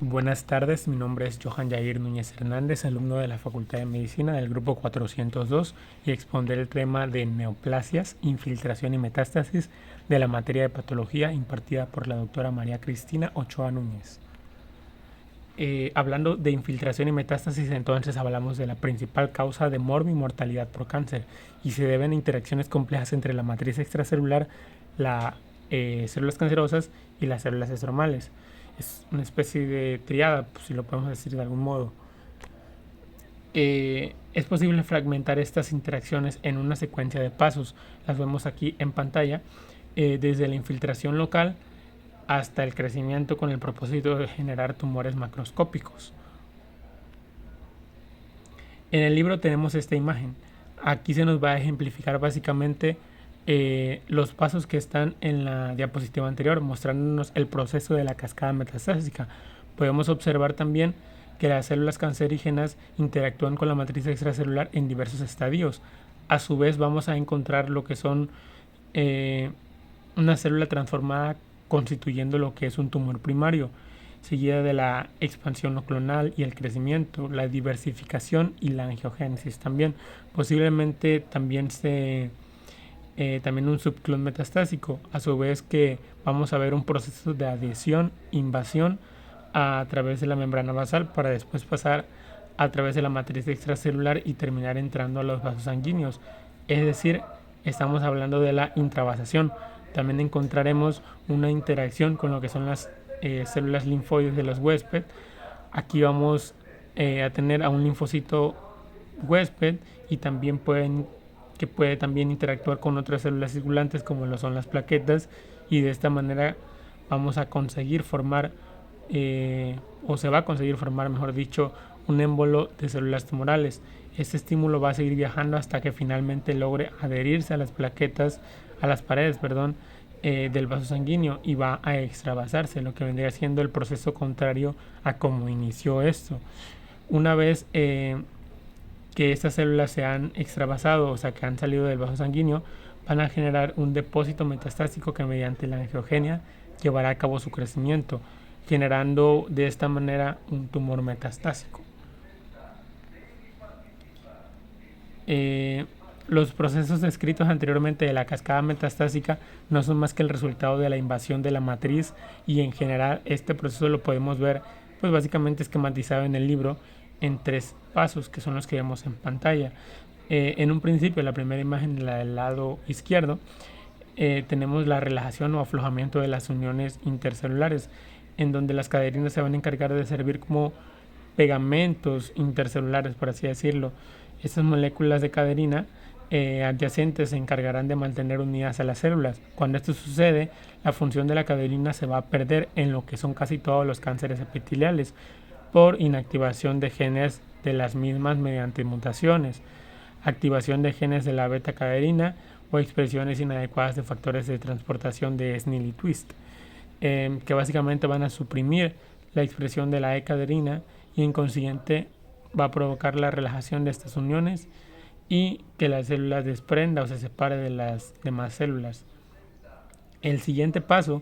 Buenas tardes, mi nombre es Johan Jair Núñez Hernández, alumno de la Facultad de Medicina del grupo 402 y expondré el tema de neoplasias, infiltración y metástasis de la materia de patología impartida por la doctora María Cristina Ochoa Núñez. Hablando de infiltración y metástasis, entonces hablamos de la principal causa de mortalidad por cáncer y se deben a interacciones complejas entre la matriz extracelular, las células cancerosas y las células estromales. Es una especie de triada, pues, si lo podemos decir de algún modo. Es posible fragmentar estas interacciones en una secuencia de pasos. Las vemos aquí en pantalla, desde la infiltración local hasta el crecimiento con el propósito de generar tumores macroscópicos. En el libro tenemos esta imagen. Aquí se nos va a ejemplificar básicamente los pasos que están en la diapositiva anterior, mostrándonos el proceso de la cascada metastásica. Podemos observar también que las células cancerígenas interactúan con la matriz extracelular en diversos estadios. A su vez vamos a encontrar lo que son una célula transformada constituyendo lo que es un tumor primario, seguida de la expansión no clonal y el crecimiento, la diversificación y la angiogénesis también. Posiblemente también también un subclon metastásico, a su vez que vamos a ver un proceso de adhesión, invasión a través de la membrana basal para después pasar a través de la matriz extracelular y terminar entrando a los vasos sanguíneos. Es decir, estamos hablando de la intravasación. También encontraremos una interacción con lo que son las células linfoides de los huésped. Aquí vamos a tener a un linfocito huésped y también puede también interactuar con otras células circulantes como lo son las plaquetas, y de esta manera vamos a conseguir formar o se va a conseguir formar, mejor dicho, un émbolo de células tumorales. Este estímulo va a seguir viajando hasta que finalmente logre adherirse a las plaquetas, a las paredes, perdón, del vaso sanguíneo, y va a extravasarse, lo que vendría siendo el proceso contrario a cómo inició esto. Una vez que estas células se han extravasado, o sea, que han salido del vaso sanguíneo, van a generar un depósito metastásico que mediante la angiogenia llevará a cabo su crecimiento, generando de esta manera un tumor metastásico. Los procesos descritos anteriormente de la cascada metastásica no son más que el resultado de la invasión de la matriz, y en general este proceso lo podemos ver pues básicamente esquematizado en el libro en 3 pasos, que son los que vemos en pantalla. En un principio, la primera imagen, la del lado izquierdo, tenemos la relajación o aflojamiento de las uniones intercelulares, en donde las caderinas se van a encargar de servir como pegamentos intercelulares, por así decirlo. Estas moléculas de caderina adyacentes se encargarán de mantener unidas a las células. Cuando esto sucede, la función de la caderina se va a perder en lo que son casi todos los cánceres epiteliales por inactivación de genes de las mismas mediante mutaciones, activación de genes de la beta caderina o expresiones inadecuadas de factores de transportación de SNIL y TWIST, que básicamente van a suprimir la expresión de la E-caderina y en consiguiente va a provocar la relajación de estas uniones y que la célula desprenda o se separe de las demás células. El siguiente paso,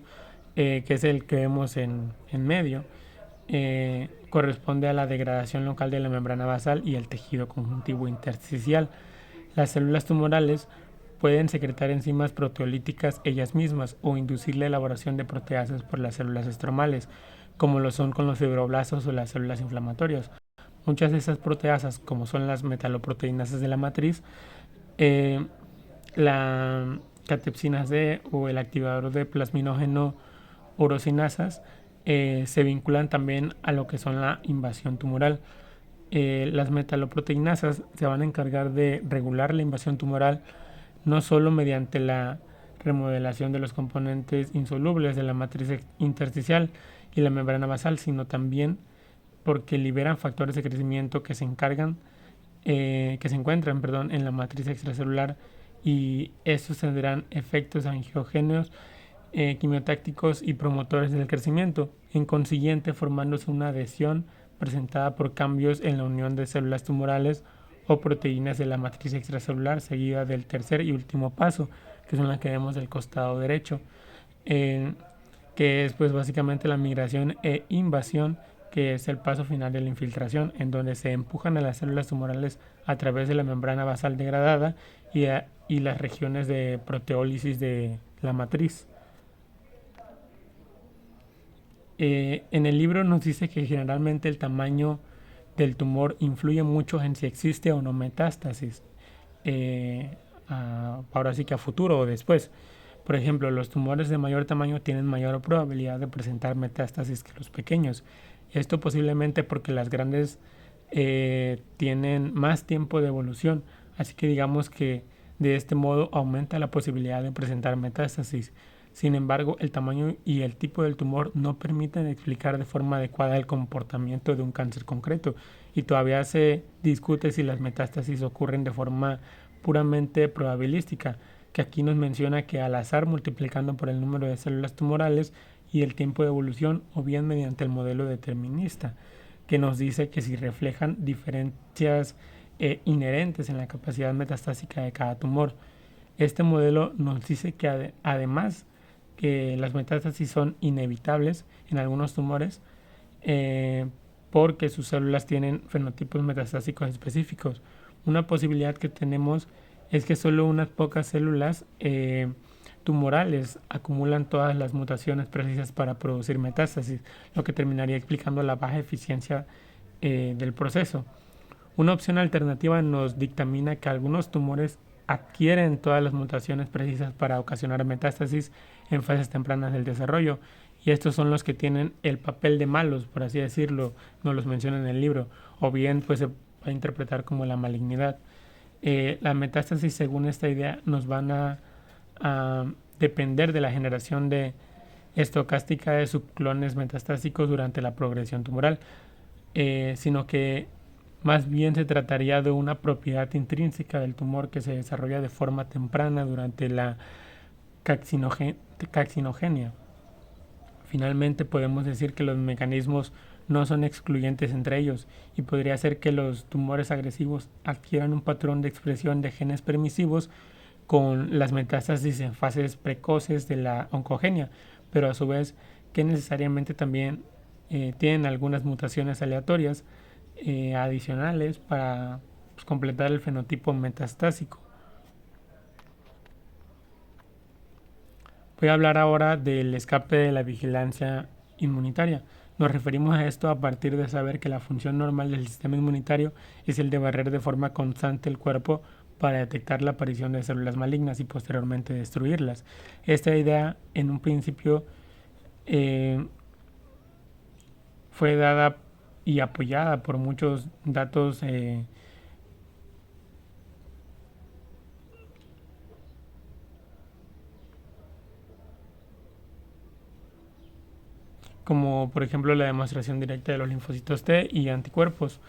que es el que vemos en medio, corresponde a la degradación local de la membrana basal y el tejido conjuntivo intersticial. Las células tumorales pueden secretar enzimas proteolíticas ellas mismas o inducir la elaboración de proteasas por las células estromales, como lo son con los fibroblastos o las células inflamatorias. Muchas de esas proteasas, como son las metaloproteinasas de la matriz, la catepsina C o el activador de plasminógeno urosinasas, se vinculan también a lo que son la invasión tumoral. Las metaloproteinasas se van a encargar de regular la invasión tumoral no solo mediante la remodelación de los componentes insolubles de la matriz intersticial y la membrana basal, sino también porque liberan factores de crecimiento que se encuentran en la matriz extracelular, y estos tendrán efectos angiogéneos, quimiotácticos y promotores del crecimiento, en consiguiente formándose una adhesión presentada por cambios en la unión de células tumorales o proteínas de la matriz extracelular, seguida del tercer y último paso, que son las que vemos del costado derecho, que es pues básicamente la migración e invasión que es el paso final de la infiltración, en donde se empujan a las células tumorales a través de la membrana basal degradada y las regiones de proteólisis de la matriz. En el libro nos dice que generalmente el tamaño del tumor influye mucho en si existe o no metástasis, ahora sí que a futuro o después. Por ejemplo, los tumores de mayor tamaño tienen mayor probabilidad de presentar metástasis que los pequeños. Esto posiblemente porque las grandes tienen más tiempo de evolución, así que digamos que de este modo aumenta la posibilidad de presentar metástasis. Sin embargo, el tamaño y el tipo del tumor no permiten explicar de forma adecuada el comportamiento de un cáncer concreto y todavía se discute si las metástasis ocurren de forma puramente probabilística, que aquí nos menciona que al azar multiplicando por el número de células tumorales y el tiempo de evolución o bien mediante el modelo determinista, que nos dice que si reflejan diferencias inherentes en la capacidad metastásica de cada tumor. Este modelo nos dice que además que las metástasis son inevitables en algunos tumores porque sus células tienen fenotipos metastásicos específicos. Una posibilidad que tenemos es que solo unas pocas células tumorales acumulan todas las mutaciones precisas para producir metástasis, lo que terminaría explicando la baja eficiencia del proceso. Una opción alternativa nos dictamina que algunos tumores adquieren todas las mutaciones precisas para ocasionar metástasis en fases tempranas del desarrollo, y estos son los que tienen el papel de malos, por así decirlo, nos los menciona en el libro, o bien pues se va a interpretar como la malignidad. La metástasis, según esta idea, nos van a depender de la generación de estocástica de subclones metastásicos durante la progresión tumoral, sino que más bien se trataría de una propiedad intrínseca del tumor que se desarrolla de forma temprana durante la carcinogenia. Finalmente podemos decir que los mecanismos no son excluyentes entre ellos y podría ser que los tumores agresivos adquieran un patrón de expresión de genes permisivos con las metástasis en fases precoces de la oncogenia, pero a su vez que necesariamente también tienen algunas mutaciones aleatorias adicionales para pues, completar el fenotipo metastásico. Voy a hablar ahora del escape de la vigilancia inmunitaria. Nos referimos a esto a partir de saber que la función normal del sistema inmunitario es el de barrer de forma constante el cuerpo para detectar la aparición de células malignas y posteriormente destruirlas. Esta idea en un principio fue dada y apoyada por muchos datos como por ejemplo la demostración directa de los linfocitos T y anticuerpos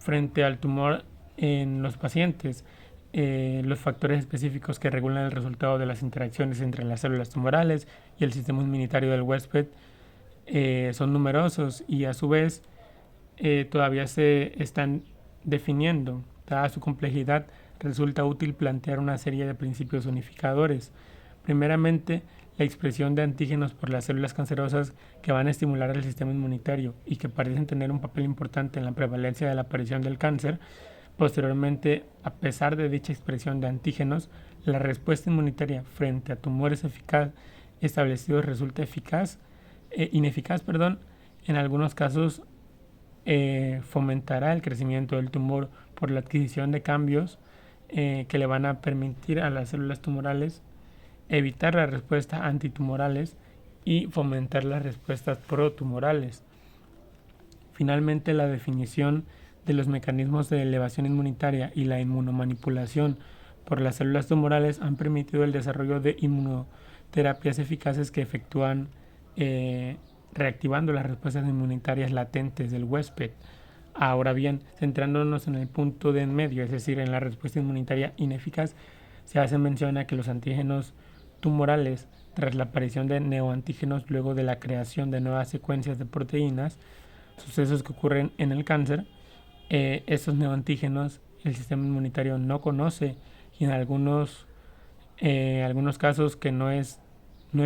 frente al tumor en los pacientes. Los factores específicos que regulan el resultado de las interacciones entre las células tumorales y el sistema inmunitario del huésped son numerosos y a su vez todavía se están definiendo. Dada su complejidad, resulta útil plantear una serie de principios unificadores. Primeramente, la expresión de antígenos por las células cancerosas que van a estimular el sistema inmunitario y que parecen tener un papel importante en la prevalencia de la aparición del cáncer. Posteriormente, a pesar de dicha expresión de antígenos, la respuesta inmunitaria frente a tumores establecidos resulta ineficaz, en algunos casos fomentará el crecimiento del tumor por la adquisición de cambios que le van a permitir a las células tumorales evitar las respuestas antitumorales y fomentar las respuestas protumorales. Finalmente, la definición de los mecanismos de elevación inmunitaria y la inmunomanipulación por las células tumorales han permitido el desarrollo de inmunoterapias eficaces que efectúan reactivando las respuestas inmunitarias latentes del huésped. Ahora bien, centrándonos en el punto de en medio, es decir, en la respuesta inmunitaria ineficaz, se hace mención a que los antígenos tumorales, tras la aparición de neoantígenos luego de la creación de nuevas secuencias de proteínas, sucesos que ocurren en el cáncer, estos neoantígenos el sistema inmunitario no conoce y en algunos casos que no es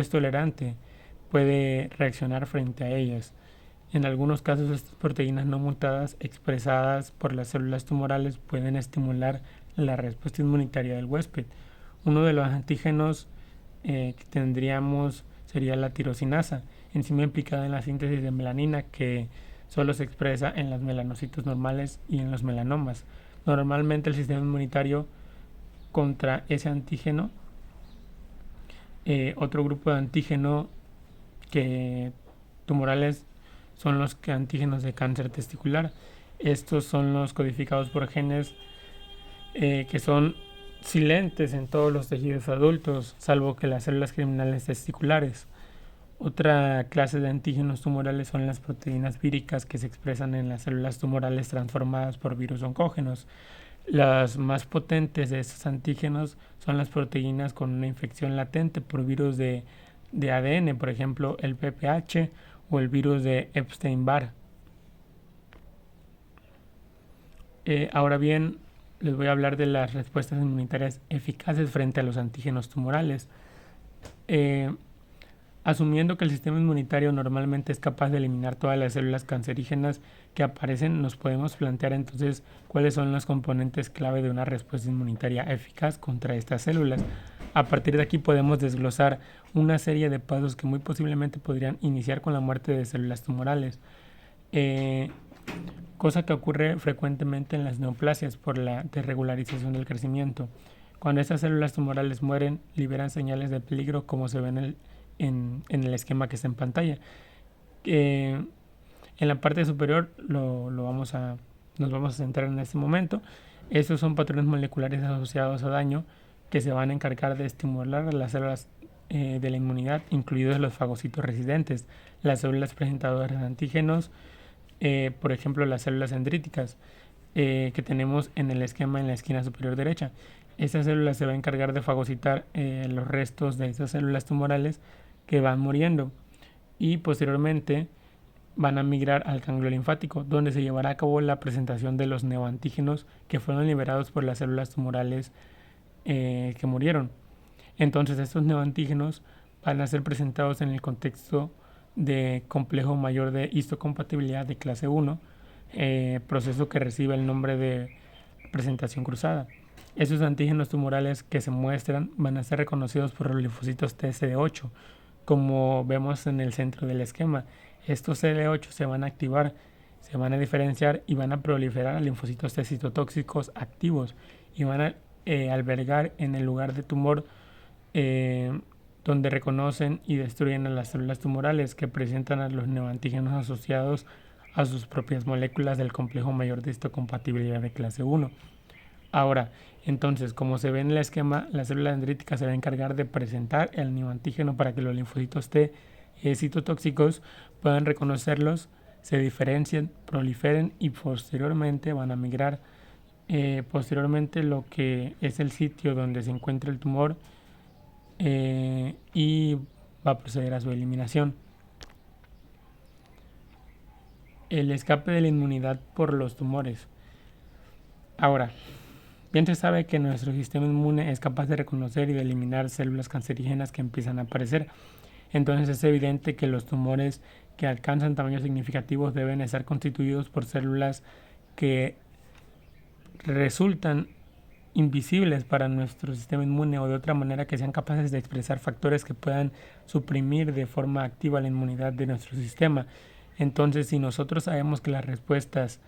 tolerante puede reaccionar frente a ellas. En algunos casos, estas proteínas no mutadas expresadas por las células tumorales pueden estimular la respuesta inmunitaria del huésped. Uno de los antígenos que tendríamos sería la tirosinasa, enzima implicada en la síntesis de melanina, que solo se expresa en los melanocitos normales y en los melanomas. Normalmente el sistema inmunitario contra ese antígeno, otro grupo de antígeno que tumorales son los antígenos de cáncer testicular. Estos son los codificados por genes que son silentes en todos los tejidos adultos, salvo que las células germinales testiculares. Otra clase de antígenos tumorales son las proteínas víricas que se expresan en las células tumorales transformadas por virus oncógenos. Las más potentes de estos antígenos son las proteínas con una infección latente por virus de ADN, por ejemplo el PPH o el virus de Epstein-Barr. Ahora bien, les voy a hablar de las respuestas inmunitarias eficaces frente a los antígenos tumorales. Asumiendo que el sistema inmunitario normalmente es capaz de eliminar todas las células cancerígenas que aparecen, nos podemos plantear entonces cuáles son los componentes clave de una respuesta inmunitaria eficaz contra estas células. A partir de aquí podemos desglosar una serie de pasos que muy posiblemente podrían iniciar con la muerte de células tumorales, cosa que ocurre frecuentemente en las neoplasias por la desregularización del crecimiento. Cuando estas células tumorales mueren, liberan señales de peligro, como se ve en el esquema que está en pantalla. En la parte superior nos vamos a centrar en este momento. Estos son patrones moleculares asociados a daño que se van a encargar de estimular las células de la inmunidad, incluidos los fagocitos residentes, las células presentadoras de antígenos, por ejemplo las células dendríticas que tenemos en el esquema en la esquina superior derecha. Estas células se van a encargar de fagocitar los restos de esas células tumorales que van muriendo, y posteriormente van a migrar al ganglio linfático, donde se llevará a cabo la presentación de los neoantígenos que fueron liberados por las células tumorales que murieron. Entonces estos neoantígenos van a ser presentados en el contexto de complejo mayor de histocompatibilidad de clase 1, proceso que recibe el nombre de presentación cruzada. Esos antígenos tumorales que se muestran van a ser reconocidos por los linfocitos TCD8, como vemos en el centro del esquema. Estos CD8 se van a activar, se van a diferenciar y van a proliferar a linfocitos T citotóxicos activos y van a albergar en el lugar de tumor donde reconocen y destruyen a las células tumorales que presentan a los neoantígenos asociados a sus propias moléculas del complejo mayor de histocompatibilidad de clase 1. Ahora, entonces, como se ve en el esquema, la célula dendrítica se va a encargar de presentar el neoantígeno para que los linfocitos T citotóxicos puedan reconocerlos, se diferencien, proliferen y posteriormente van a migrar posteriormente lo que es el sitio donde se encuentra el tumor y va a proceder a su eliminación. El escape de la inmunidad por los tumores. Ahora, bien se sabe que nuestro sistema inmune es capaz de reconocer y de eliminar células cancerígenas que empiezan a aparecer. Entonces es evidente que los tumores que alcanzan tamaños significativos deben estar constituidos por células que resultan invisibles para nuestro sistema inmune, o de otra manera que sean capaces de expresar factores que puedan suprimir de forma activa la inmunidad de nuestro sistema. Entonces, si nosotros sabemos que las respuestas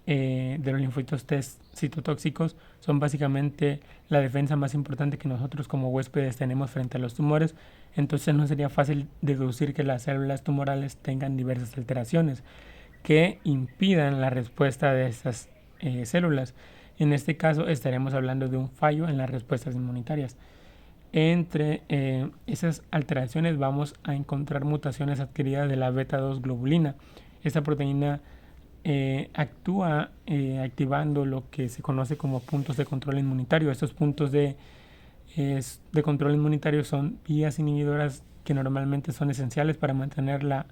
de los linfocitos T citotóxicos son básicamente la defensa más importante que nosotros como huéspedes tenemos frente a los tumores, entonces no sería fácil deducir que las células tumorales tengan diversas alteraciones que impidan la respuesta de estas células. En este caso estaremos hablando de un fallo en las respuestas inmunitarias. Entre esas alteraciones vamos a encontrar mutaciones adquiridas de la beta-2 globulina. Esta proteína actúa activando lo que se conoce como puntos de control inmunitario. Estos puntos de control inmunitario son vías inhibidoras que normalmente son esenciales para mantener la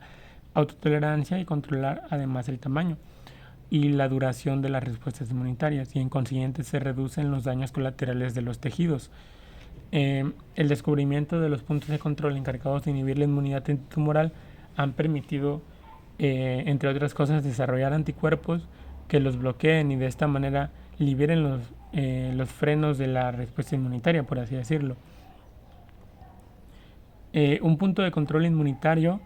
autotolerancia y controlar además el tamaño y la duración de las respuestas inmunitarias, y en consiguiente se reducen los daños colaterales de los tejidos. El descubrimiento de los puntos de control encargados de inhibir la inmunidad tumoral han permitido entre otras cosas, desarrollar anticuerpos que los bloqueen y de esta manera liberen los frenos de la respuesta inmunitaria, por así decirlo. Un punto de control inmunitario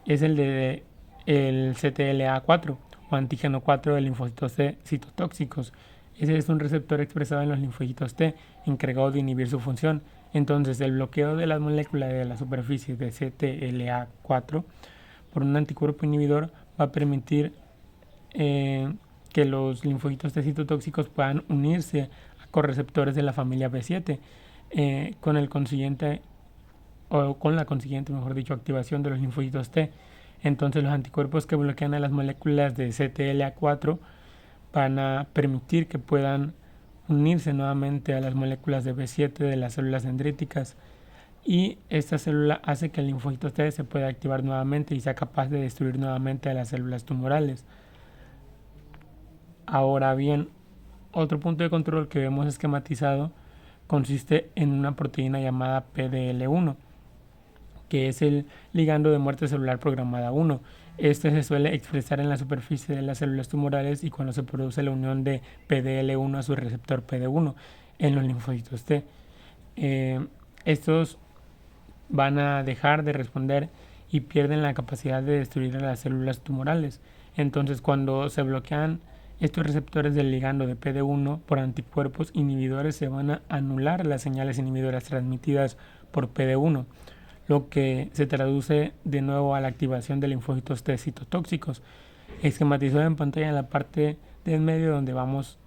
es el de el CTLA4 o antígeno 4 de linfocitos T citotóxicos. Ese es un receptor expresado en los linfocitos T encargado de inhibir su función. Entonces, el bloqueo de las moléculas de la superficie de CTLA4 por un anticuerpo inhibidor va a permitir que los linfocitos T citotóxicos puedan unirse a correceptores de la familia B7 con el consiguiente o con la consiguiente, mejor dicho, activación de los linfocitos T. Entonces los anticuerpos que bloquean a las moléculas de CTLA4 van a permitir que puedan unirse nuevamente a las moléculas de B7 de las células dendríticas, y esta célula hace que el linfocito T se pueda activar nuevamente y sea capaz de destruir nuevamente a las células tumorales. Ahora bien, otro punto de control que vemos esquematizado consiste en una proteína llamada PDL1, que es el ligando de muerte celular programada 1. Este se suele expresar en la superficie de las células tumorales y cuando se produce la unión de PDL1 a su receptor PD1 en los linfocitos T. Estos van a dejar de responder y pierden la capacidad de destruir a las células tumorales. Entonces, cuando se bloquean estos receptores del ligando de PD1 por anticuerpos inhibidores, se van a anular las señales inhibidoras transmitidas por PD1, lo que se traduce de nuevo a la activación de linfocitos T citotóxicos. Esquematizado en pantalla en la parte de en medio, donde vamos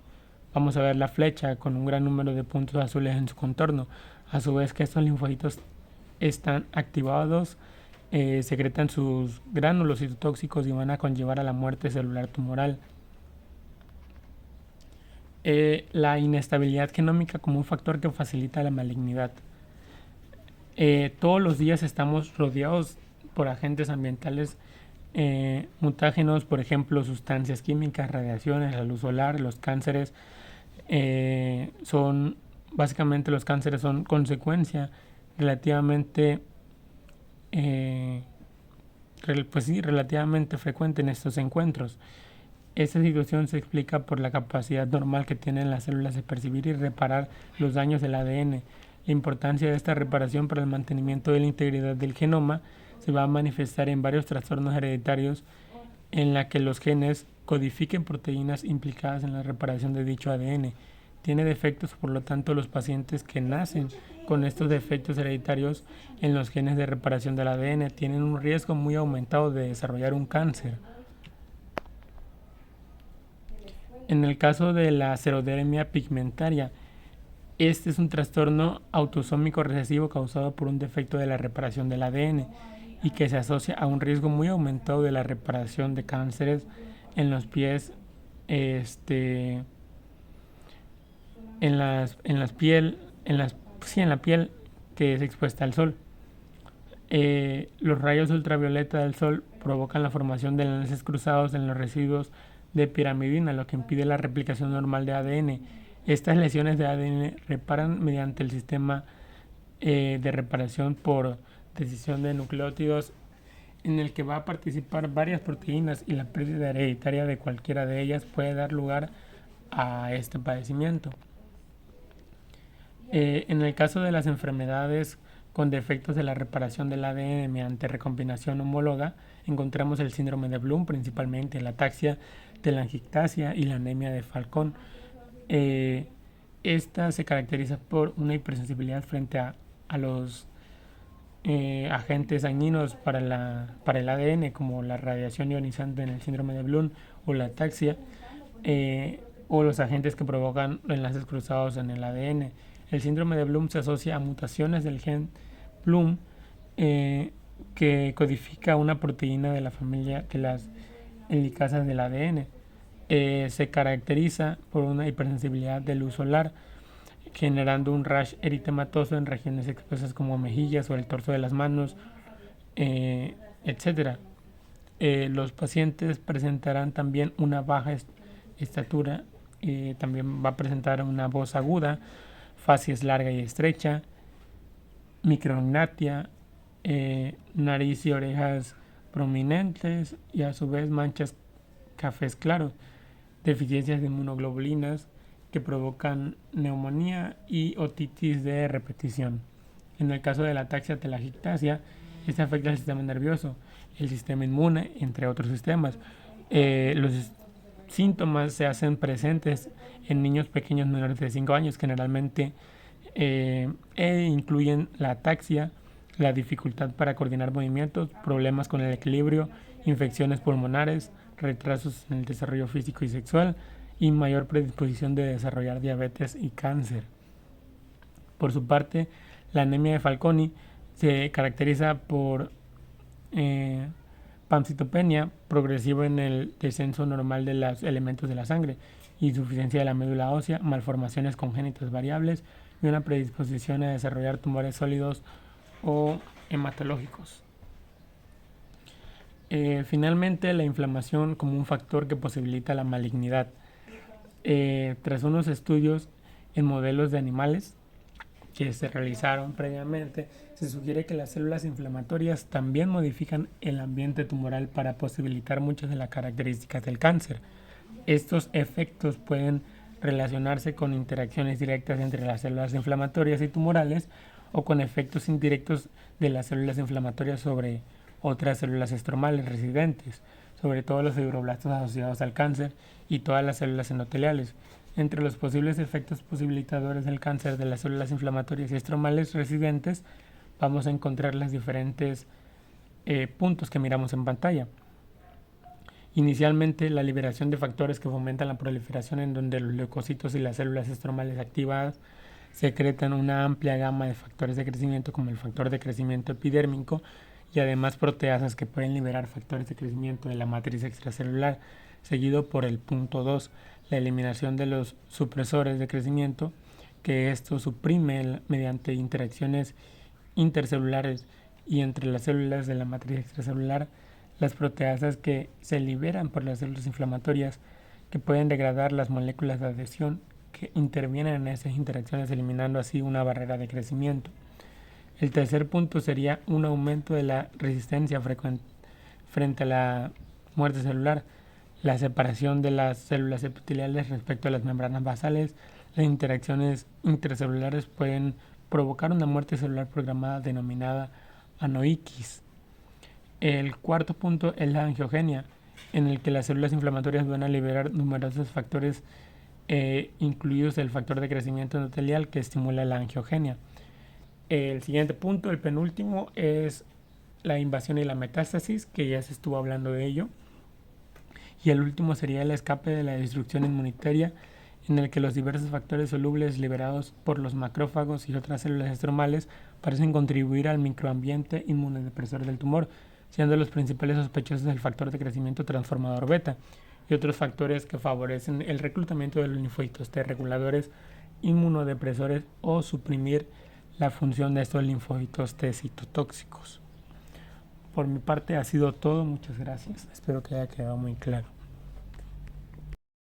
a ver la flecha con un gran número de puntos azules en su contorno. A su vez que estos linfocitos están activados, secretan sus gránulos citotóxicos y van a conllevar a la muerte celular tumoral. La inestabilidad genómica como un factor que facilita la malignidad. Todos los días estamos rodeados por agentes ambientales mutágenos, por ejemplo, sustancias químicas, radiaciones, la luz solar, los cánceres. Básicamente los cánceres son consecuencia relativamente relativamente frecuente en estos encuentros. Esta situación se explica por la capacidad normal que tienen las células de percibir y reparar los daños del ADN. La importancia de esta reparación para el mantenimiento de la integridad del genoma se va a manifestar en varios trastornos hereditarios en la que los genes codifiquen proteínas implicadas en la reparación de dicho ADN. Tiene defectos, por lo tanto, los pacientes que nacen con estos defectos hereditarios en los genes de reparación del ADN tienen un riesgo muy aumentado de desarrollar un cáncer. En el caso de la xerodermia pigmentaria, este es un trastorno autosómico recesivo causado por un defecto de la reparación del ADN y que se asocia a un riesgo muy aumentado de la reparación de cánceres en los pies, en la piel que es expuesta al sol. Los rayos ultravioleta del sol provocan la formación de enlaces cruzados en los residuos de pirimidina, lo que impide la replicación normal de ADN. Estas lesiones de ADN reparan mediante el sistema de reparación por decisión de nucleótidos, en el que va a participar varias proteínas, y la pérdida hereditaria de cualquiera de ellas puede dar lugar a este padecimiento. En el caso de las enfermedades con defectos de la reparación del ADN mediante recombinación homóloga, encontramos el síndrome de Bloom, principalmente la ataxia, telangiectasia y la anemia de Falcón. Esta se caracteriza por una hipersensibilidad frente a los agentes dañinos para el ADN, como la radiación ionizante en el síndrome de Bloom o la ataxia, o los agentes que provocan enlaces cruzados en el ADN. El síndrome de Bloom se asocia a mutaciones del gen Bloom que codifica una proteína de la familia de las helicasas del ADN. Se caracteriza por una hipersensibilidad de luz solar, generando un rash eritematoso en regiones expuestas como mejillas o el torso de las manos, etc. Los pacientes presentarán también una baja estatura, también va a presentar una voz aguda, facies larga y estrecha, micrognatia, nariz y orejas prominentes y a su vez manchas cafés claros, deficiencias de inmunoglobulinas que provocan neumonía y otitis de repetición. En el caso de la ataxia telangiectasia, este afecta al sistema nervioso, el sistema inmune, entre otros sistemas. Los síntomas se hacen presentes en niños pequeños menores de 5 años, generalmente incluyen la ataxia, la dificultad para coordinar movimientos, problemas con el equilibrio, infecciones pulmonares, retrasos en el desarrollo físico y sexual y mayor predisposición de desarrollar diabetes y cáncer. Por su parte, la anemia de Fanconi se caracteriza por pancitopenia progresiva en el descenso normal de los elementos de la sangre, insuficiencia de la médula ósea, malformaciones congénitas variables y una predisposición a desarrollar tumores sólidos o hematológicos. Finalmente, la inflamación como un factor que posibilita la malignidad. Tras unos estudios en modelos de animales que se realizaron previamente, se sugiere que las células inflamatorias también modifican el ambiente tumoral para posibilitar muchas de las características del cáncer. Estos efectos pueden relacionarse con interacciones directas entre las células inflamatorias y tumorales o con efectos indirectos de las células inflamatorias sobre otras células estromales residentes, sobre todo los fibroblastos asociados al cáncer y todas las células endoteliales. Entre los posibles efectos posibilitadores del cáncer de las células inflamatorias y estromales residentes, vamos a encontrar los diferentes puntos que miramos en pantalla. Inicialmente, la liberación de factores que fomentan la proliferación, en donde los leucocitos y las células estromales activadas secretan una amplia gama de factores de crecimiento, como el factor de crecimiento epidérmico, y además proteasas que pueden liberar factores de crecimiento de la matriz extracelular, seguido por el punto 2, la eliminación de los supresores de crecimiento, que esto suprime mediante interacciones intercelulares y entre las células de la matriz extracelular las proteasas que se liberan por las células inflamatorias, que pueden degradar las moléculas de adhesión que intervienen en esas interacciones, eliminando así una barrera de crecimiento. El tercer punto sería un aumento de la resistencia frente a la muerte celular, la separación de las células epiteliales respecto a las membranas basales. Las interacciones intercelulares pueden provocar una muerte celular programada denominada anoiquis. El cuarto punto es la angiogenia, en el que las células inflamatorias van a liberar numerosos factores, incluidos el factor de crecimiento endotelial que estimula la angiogenia. El siguiente punto, el penúltimo, es la invasión y la metástasis, que ya se estuvo hablando de ello. Y el último sería el escape de la destrucción inmunitaria, en el que los diversos factores solubles liberados por los macrófagos y otras células estromales parecen contribuir al microambiente inmunodepresor del tumor, siendo los principales sospechosos el factor de crecimiento transformador beta y otros factores que favorecen el reclutamiento de los linfocitos T reguladores inmunodepresores o suprimir la función de estos linfocitos T citotóxicos. Por mi parte ha sido todo, muchas gracias, espero que haya quedado muy claro.